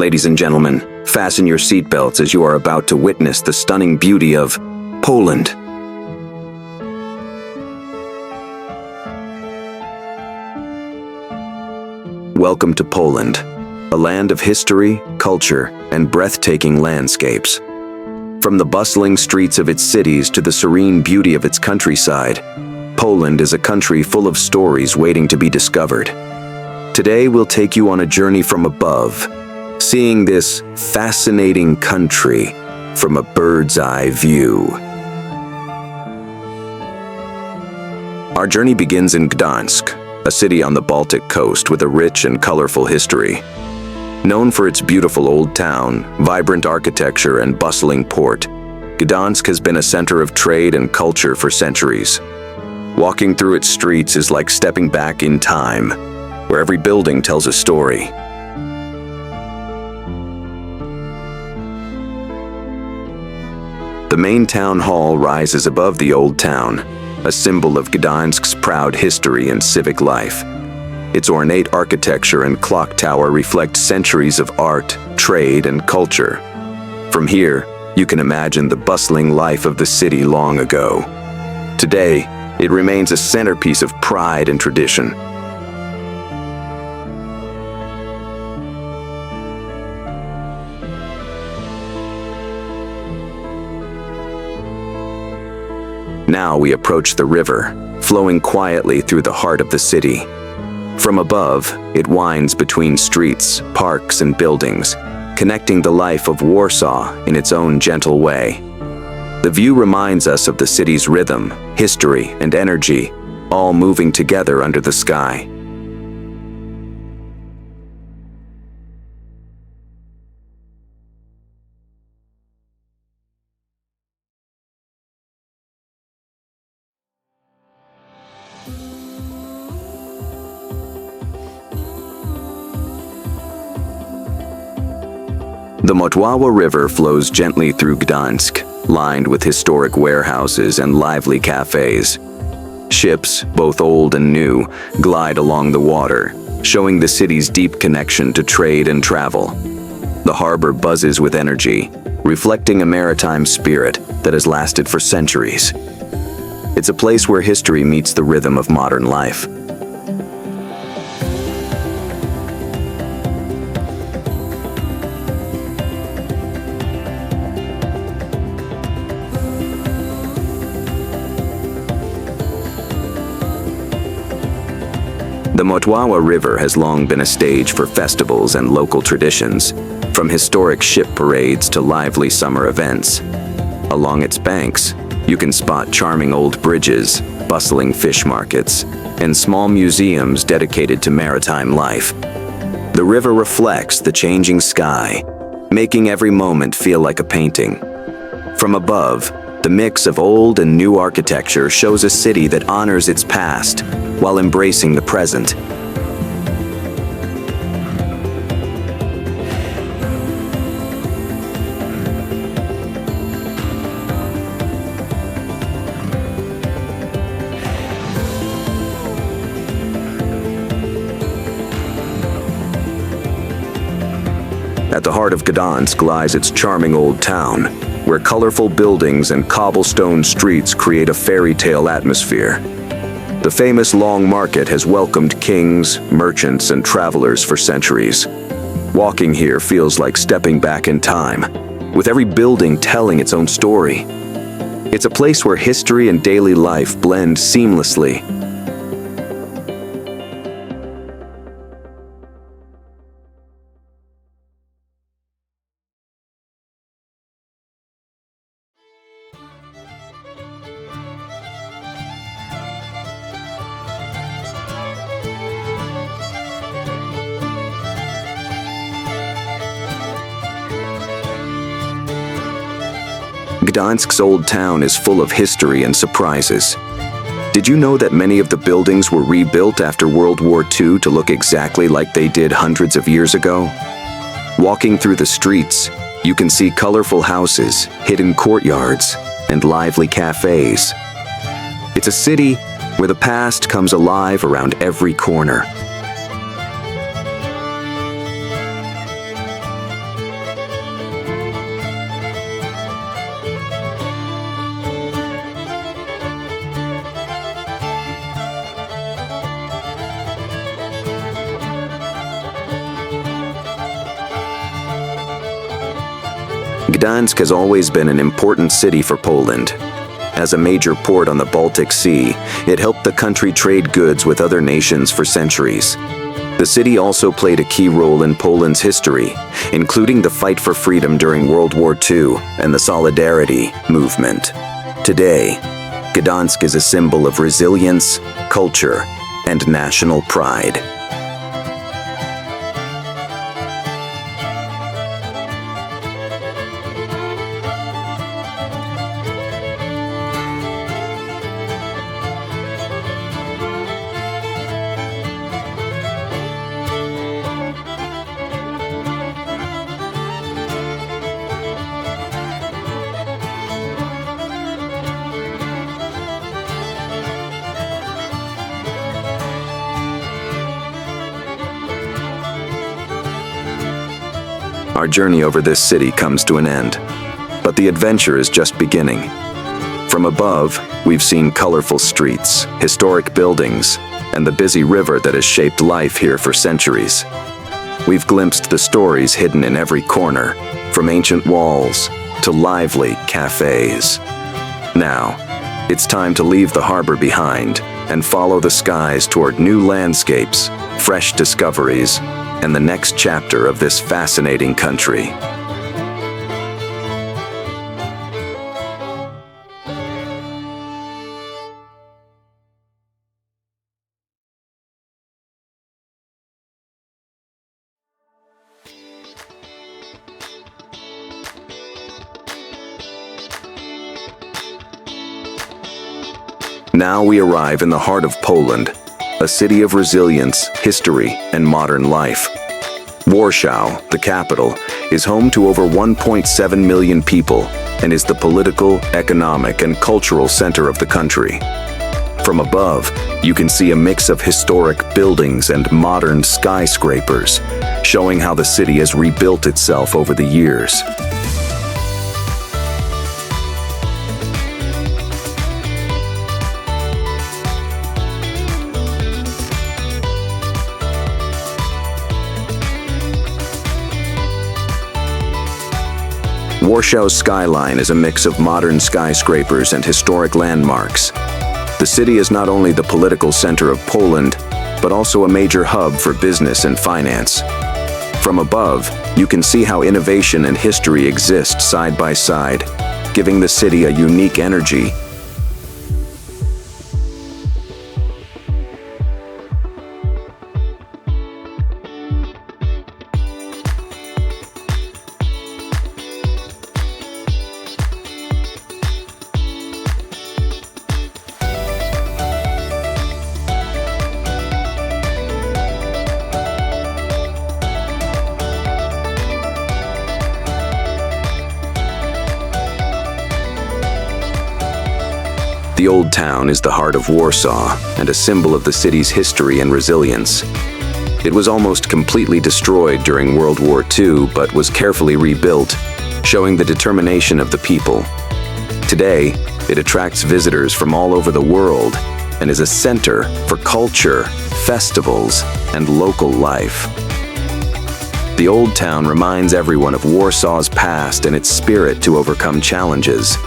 Ladies and gentlemen, fasten your seatbelts as you are about to witness the stunning beauty of Poland. Welcome to Poland, a land of history, culture, and breathtaking landscapes. From the bustling streets of its cities to the serene beauty of its countryside, Poland is a country full of stories waiting to be discovered. Today we'll take you on a journey from above, seeing this fascinating country from a bird's eye view. Our journey begins in Gdansk, a city on the Baltic coast with a rich and colorful history. Known for its beautiful old town, vibrant architecture, and bustling port, Gdansk has been a center of trade and culture for centuries. Walking through its streets is like stepping back in time, where every building tells a story. The main town hall rises above the old town, a symbol of Gdańsk's proud history and civic life. Its ornate architecture and clock tower reflect centuries of art, trade, and culture. From here, you can imagine the bustling life of the city long ago. Today, it remains a centerpiece of pride and tradition. Now we approach the river, flowing quietly through the heart of the city. From above, it winds between streets, parks, and buildings, connecting the life of Warsaw in its own gentle way. The view reminds us of the city's rhythm, history, and energy, all moving together under the sky. The Motława River flows gently through Gdańsk, lined with historic warehouses and lively cafes. Ships, both old and new, glide along the water, showing the city's deep connection to trade and travel. The harbor buzzes with energy, reflecting a maritime spirit that has lasted for centuries. It's a place where history meets the rhythm of modern life. The Motława River has long been a stage for festivals and local traditions, from historic ship parades to lively summer events. Along its banks, you can spot charming old bridges, bustling fish markets, and small museums dedicated to maritime life. The river reflects the changing sky, making every moment feel like a painting. From above, the mix of old and new architecture shows a city that honors its past while embracing the present. At the heart of Gdansk lies its charming old town, where colorful buildings and cobblestone streets create a fairy tale atmosphere. The famous Long Market has welcomed kings, merchants, and travelers for centuries. Walking here feels like stepping back in time, with every building telling its own story. It's a place where history and daily life blend seamlessly. Gdańsk's old town is full of history and surprises. Did you know that many of the buildings were rebuilt after World War II to look exactly like they did hundreds of years ago? Walking through the streets, you can see colorful houses, hidden courtyards, and lively cafes. It's a city where the past comes alive around every corner. Gdansk has always been an important city for Poland. As a major port on the Baltic Sea, it helped the country trade goods with other nations for centuries. The city also played a key role in Poland's history, including the fight for freedom during World War II and the Solidarity movement. Today, Gdansk is a symbol of resilience, culture, and national pride. Our journey over this city comes to an end, but the adventure is just beginning. From above, we've seen colorful streets, historic buildings, and the busy river that has shaped life here for centuries. We've glimpsed the stories hidden in every corner, from ancient walls to lively cafes. Now, it's time to leave the harbor behind and follow the skies toward new landscapes, fresh discoveries, and the next chapter of this fascinating country. Now we arrive in the heart of Poland, a city of resilience, history, and modern life. Warsaw, the capital, is home to over 1.7 million people and is the political, economic, and cultural center of the country. From above, you can see a mix of historic buildings and modern skyscrapers, showing how the city has rebuilt itself over the years. Warsaw's skyline is a mix of modern skyscrapers and historic landmarks. The city is not only the political center of Poland, but also a major hub for business and finance. From above, you can see how innovation and history exist side by side, giving the city a unique energy. The Old Town is the heart of Warsaw and a symbol of the city's history and resilience. It was almost completely destroyed during World War II, but was carefully rebuilt, showing the determination of the people. Today, it attracts visitors from all over the world and is a center for culture, festivals, and local life. The Old Town reminds everyone of Warsaw's past and its spirit to overcome challenges.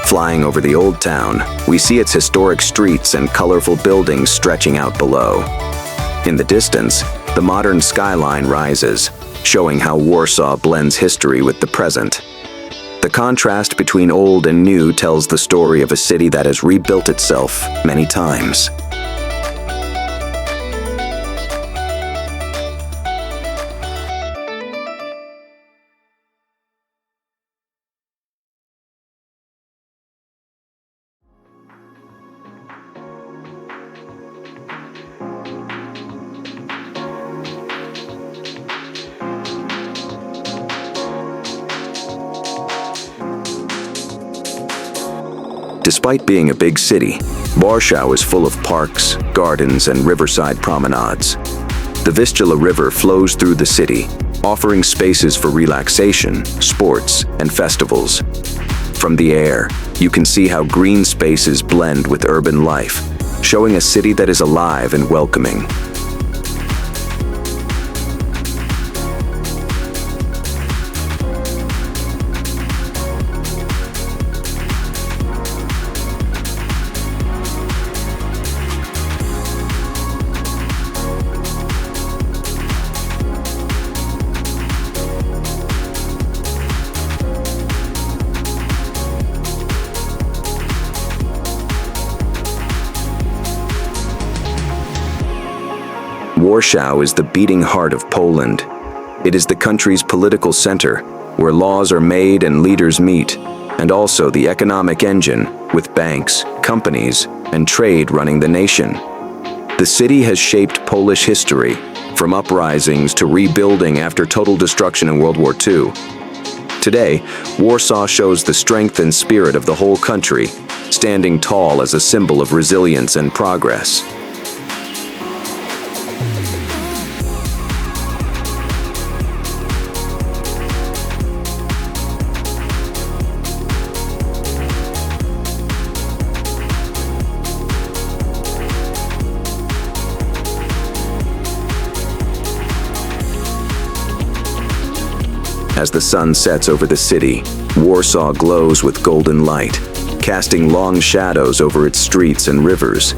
Flying over the Old Town, we see its historic streets and colorful buildings stretching out below. In the distance, the modern skyline rises, showing how Warsaw blends history with the present. The contrast between old and new tells the story of a city that has rebuilt itself many times. Despite being a big city, Warsaw is full of parks, gardens, and riverside promenades. The Vistula River flows through the city, offering spaces for relaxation, sports, and festivals. From the air, you can see how green spaces blend with urban life, showing a city that is alive and welcoming. Warsaw is the beating heart of Poland. It is the country's political center, where laws are made and leaders meet, and also the economic engine, with banks, companies, and trade running the nation. The city has shaped Polish history, from uprisings to rebuilding after total destruction in World War II. Today, Warsaw shows the strength and spirit of the whole country, standing tall as a symbol of resilience and progress. As the sun sets over the city, Warsaw glows with golden light, casting long shadows over its streets and rivers.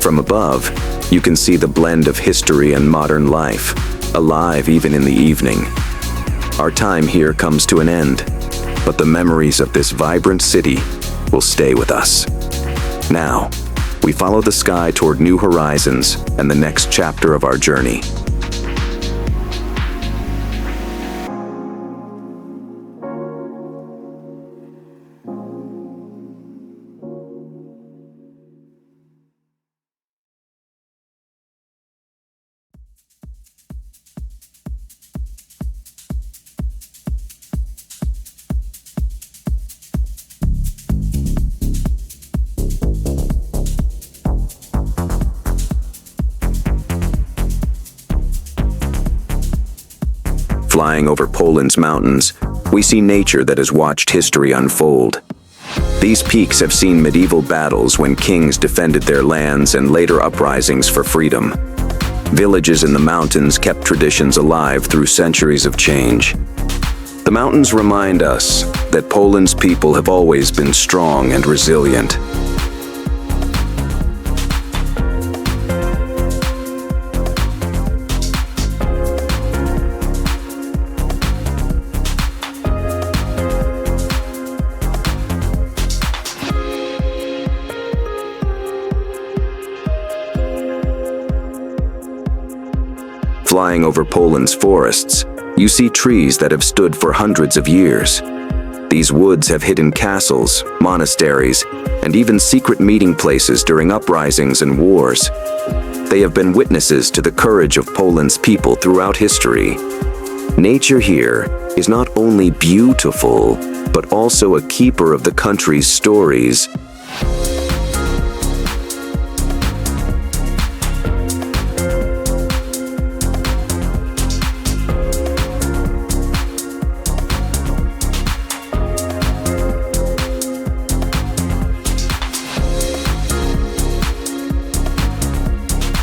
From above, you can see the blend of history and modern life, alive even in the evening. Our time here comes to an end, but the memories of this vibrant city will stay with us. Now, we follow the sky toward new horizons and the next chapter of our journey. Flying over Poland's mountains, we see nature that has watched history unfold. These peaks have seen medieval battles when kings defended their lands and later uprisings for freedom. Villages in the mountains kept traditions alive through centuries of change. The mountains remind us that Poland's people have always been strong and resilient. Flying over Poland's forests, you see trees that have stood for hundreds of years. These woods have hidden castles, monasteries, and even secret meeting places during uprisings and wars. They have been witnesses to the courage of Poland's people throughout history. Nature here is not only beautiful, but also a keeper of the country's stories.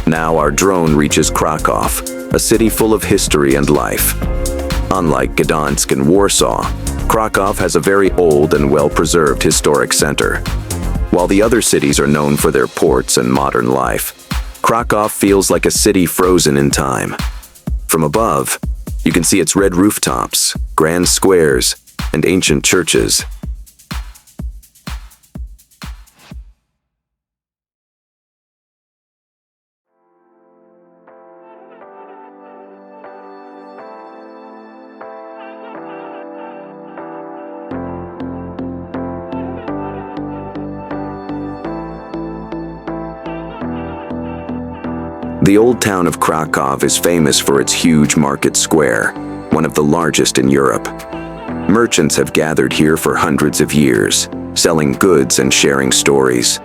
Now our drone reaches Krakow, a city full of history and life. Unlike Gdansk and Warsaw, Krakow has a very old and well-preserved historic center. While the other cities are known for their ports and modern life, Krakow feels like a city frozen in time. From above, you can see its red rooftops, grand squares, and ancient churches. The old town of Krakow is famous for its huge market square, one of the largest in Europe. Merchants have gathered here for hundreds of years, selling goods and sharing stories.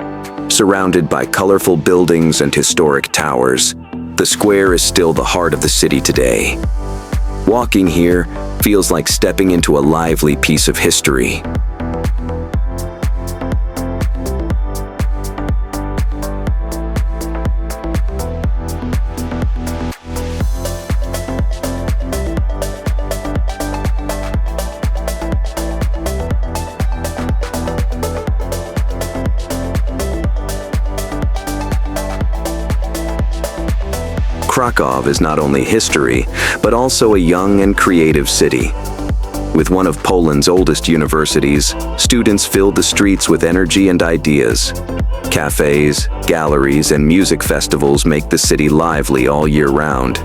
Surrounded by colorful buildings and historic towers, the square is still the heart of the city today. Walking here feels like stepping into a lively piece of history. Krakow is not only history, but also a young and creative city. With one of Poland's oldest universities, students fill the streets with energy and ideas. Cafes, galleries, and music festivals make the city lively all year round.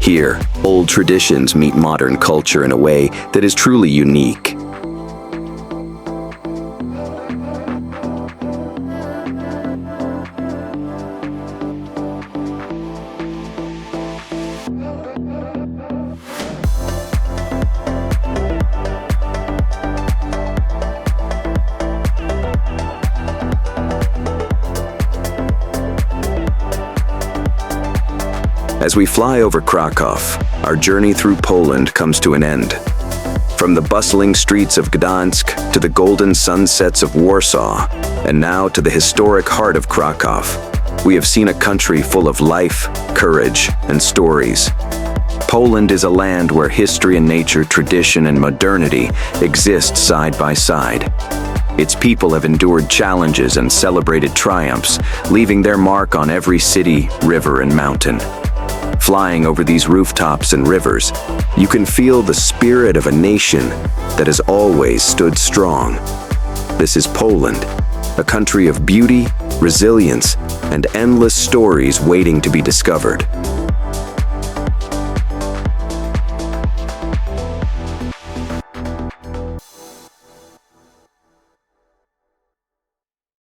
Here, old traditions meet modern culture in a way that is truly unique. As we fly over Krakow, our journey through Poland comes to an end. From the bustling streets of Gdansk to the golden sunsets of Warsaw, and now to the historic heart of Krakow, we have seen a country full of life, courage, and stories. Poland is a land where history and nature, tradition and modernity exist side by side. Its people have endured challenges and celebrated triumphs, leaving their mark on every city, river, and mountain. Flying over these rooftops and rivers, you can feel the spirit of a nation that has always stood strong. This is Poland, a country of beauty, resilience, and endless stories waiting to be discovered.